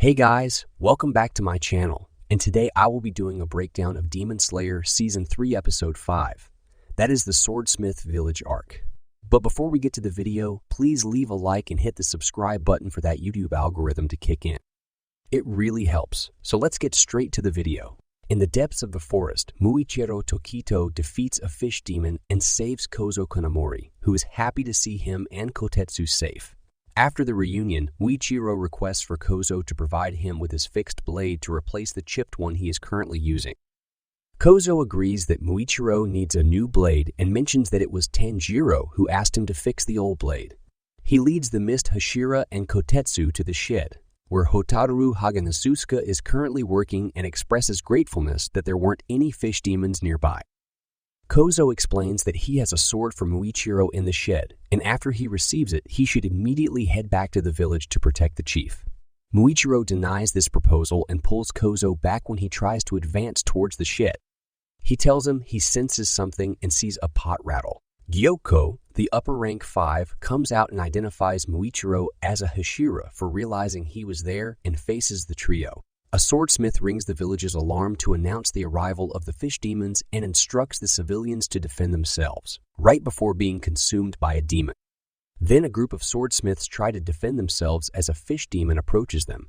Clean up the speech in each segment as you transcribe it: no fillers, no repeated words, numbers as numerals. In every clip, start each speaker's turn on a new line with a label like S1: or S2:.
S1: Hey guys, welcome back to my channel, and today I will be doing a breakdown of Demon Slayer Season 3 Episode 5. That is the Swordsmith Village arc. But before we get to the video, please leave a like and hit the subscribe button for that YouTube algorithm to kick in. It really helps, so let's get straight to the video. In the depths of the forest, Muichiro Tokito defeats a fish demon and saves Kozo Kanamori, who is happy to see him and Kotetsu safe. After the reunion, Muichiro requests for Kozo to provide him with his fixed blade to replace the chipped one he is currently using. Kozo agrees that Muichiro needs a new blade and mentions that it was Tanjiro who asked him to fix the old blade. He leads the missed Hashira and Kotetsu to the shed, where Hotaru Haganasusuka is currently working and expresses gratefulness that there weren't any fish demons nearby. Kozo explains that he has a sword for Muichiro in the shed, and after he receives it, he should immediately head back to the village to protect the chief. Muichiro denies this proposal and pulls Kozo back when he tries to advance towards the shed. He tells him he senses something and sees a pot rattle. Gyoko, the upper rank 5, comes out and identifies Muichiro as a Hashira for realizing he was there and faces the trio. A swordsmith rings the village's alarm to announce the arrival of the fish demons and instructs the civilians to defend themselves, right before being consumed by a demon. Then a group of swordsmiths try to defend themselves as a fish demon approaches them.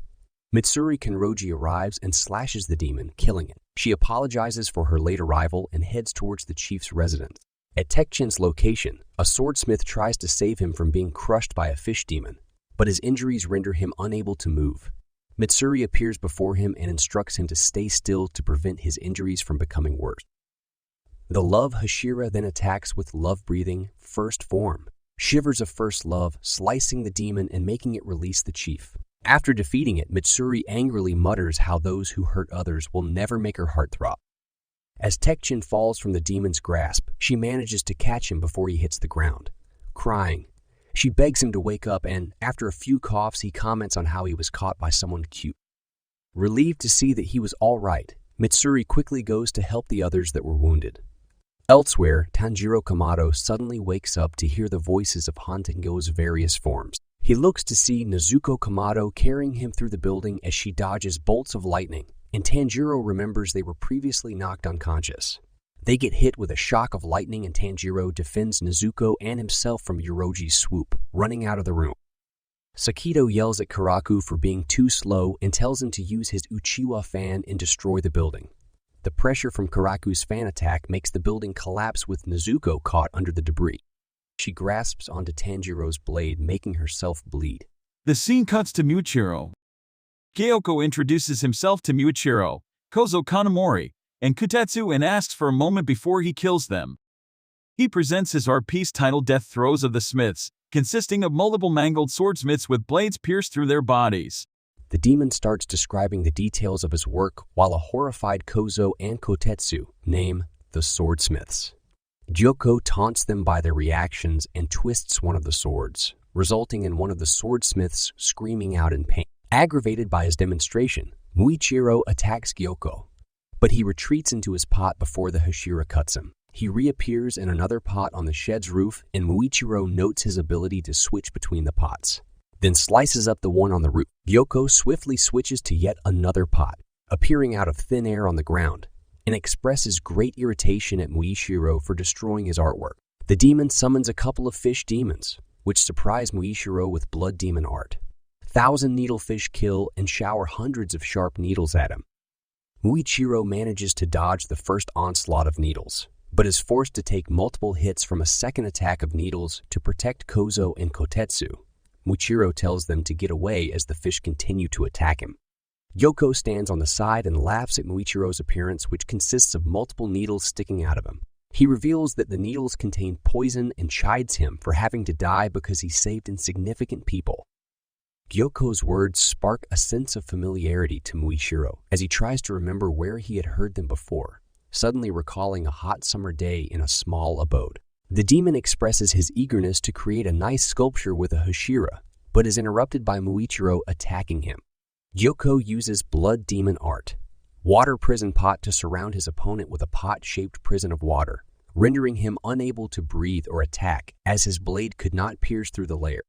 S1: Mitsuri Kenroji arrives and slashes the demon, killing it. She apologizes for her late arrival and heads towards the chief's residence. At Tekchin's location, a swordsmith tries to save him from being crushed by a fish demon, but his injuries render him unable to move. Mitsuri appears before him and instructs him to stay still to prevent his injuries from becoming worse. The love Hashira then attacks with love-breathing first form, shivers of first love, slicing the demon and making it release the chief. After defeating it, Mitsuri angrily mutters how those who hurt others will never make her heart throb. As Tekchin falls from the demon's grasp, she manages to catch him before he hits the ground. Crying, she begs him to wake up and, after a few coughs, he comments on how he was caught by someone cute. Relieved to see that he was all right, Mitsuri quickly goes to help the others that were wounded. Elsewhere, Tanjiro Kamado suddenly wakes up to hear the voices of Hantengo's various forms. He looks to see Nezuko Kamado carrying him through the building as she dodges bolts of lightning, and Tanjiro remembers they were previously knocked unconscious. They get hit with a shock of lightning and Tanjiro defends Nezuko and himself from Yoroji's swoop, running out of the room. Sakido yells at Karaku for being too slow and tells him to use his Uchiwa fan and destroy the building. The pressure from Karaku's fan attack makes the building collapse with Nezuko caught under the debris. She grasps onto Tanjiro's blade, making herself bleed.
S2: The scene cuts to Muichiro. Gyoko introduces himself to Muichiro, Kozo Kanamori, and Kotetsu and asks for a moment before he kills them. He presents his art piece titled Death Throes of the Smiths, consisting of multiple mangled swordsmiths with blades pierced through their bodies.
S1: The demon starts describing the details of his work while a horrified Kozo and Kotetsu name the swordsmiths. Gyoko taunts them by their reactions and twists one of the swords, resulting in one of the swordsmiths screaming out in pain. Aggravated by his demonstration, Muichiro attacks Gyoko, but he retreats into his pot before the Hashira cuts him. He reappears in another pot on the shed's roof, and Muichiro notes his ability to switch between the pots, then slices up the one on the roof. Gyoko swiftly switches to yet another pot, appearing out of thin air on the ground, and expresses great irritation at Muichiro for destroying his artwork. The demon summons a couple of fish demons, which surprise Muichiro with blood demon art. 1,000 needlefish kill and shower hundreds of sharp needles at him. Muichiro manages to dodge the first onslaught of needles, but is forced to take multiple hits from a second attack of needles to protect Kozo and Kotetsu. Muichiro tells them to get away as the fish continue to attack him. Gyoko stands on the side and laughs at Muichiro's appearance, which consists of multiple needles sticking out of him. He reveals that the needles contain poison and chides him for having to die because he saved insignificant people. Gyoko's words spark a sense of familiarity to Muichiro as he tries to remember where he had heard them before, suddenly recalling a hot summer day in a small abode. The demon expresses his eagerness to create a nice sculpture with a Hashira, but is interrupted by Muichiro attacking him. Gyoko uses blood demon art, water prison pot to surround his opponent with a pot-shaped prison of water, rendering him unable to breathe or attack as his blade could not pierce through the layer.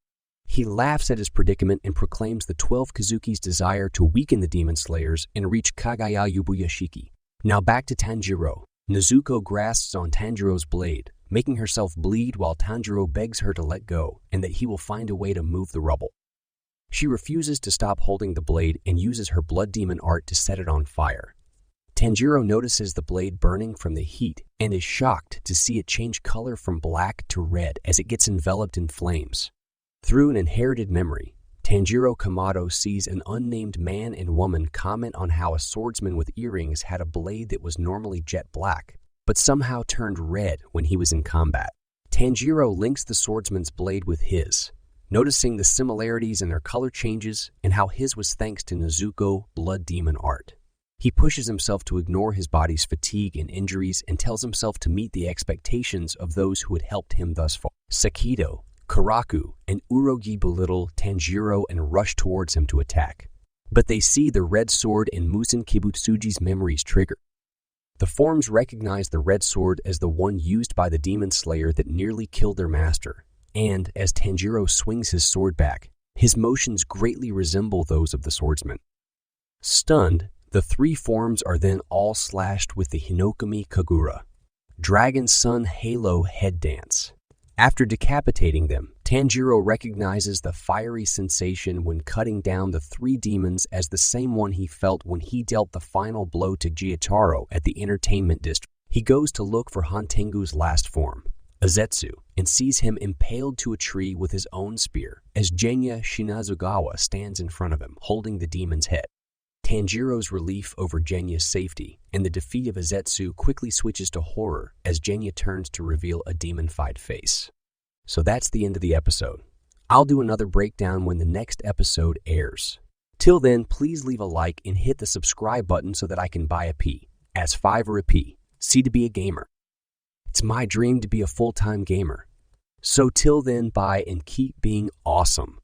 S1: He laughs at his predicament and proclaims the 12 Kazuki's desire to weaken the demon slayers and reach Kagaya Yubuyashiki. Now back to Tanjiro. Nezuko grasps on Tanjiro's blade, making herself bleed while Tanjiro begs her to let go and that he will find a way to move the rubble. She refuses to stop holding the blade and uses her blood demon art to set it on fire. Tanjiro notices the blade burning from the heat and is shocked to see it change color from black to red as it gets enveloped in flames. Through an inherited memory, Tanjiro Kamado sees an unnamed man and woman comment on how a swordsman with earrings had a blade that was normally jet black, but somehow turned red when he was in combat. Tanjiro links the swordsman's blade with his, noticing the similarities in their color changes and how his was thanks to Nezuko blood demon art. He pushes himself to ignore his body's fatigue and injuries and tells himself to meet the expectations of those who had helped him thus far. Sakido, Karaku, and Urogi belittle Tanjiro and rush towards him to attack. But they see the red sword in Musen Kibutsuji's memories trigger. The forms recognize the red sword as the one used by the demon slayer that nearly killed their master, and as Tanjiro swings his sword back, his motions greatly resemble those of the swordsman. Stunned, the three forms are then all slashed with the Hinokami Kagura, Dragon Sun Halo head dance. After decapitating them, Tanjiro recognizes the fiery sensation when cutting down the three demons as the same one he felt when he dealt the final blow to Gyataro at the entertainment district. He goes to look for Hantengu's last form, Azetsu, and sees him impaled to a tree with his own spear as Genya Shinazugawa stands in front of him, holding the demon's head. Tanjiro's relief over Genya's safety and the defeat of Azetsu quickly switches to horror as Genya turns to reveal a demonified face. So that's the end of the episode. I'll do another breakdown when the next episode airs. Till then, please leave a like and hit the subscribe button so that I can buy a P, as 5 or a P, C to be a gamer. It's my dream to be a full-time gamer. So till then, bye and keep being awesome.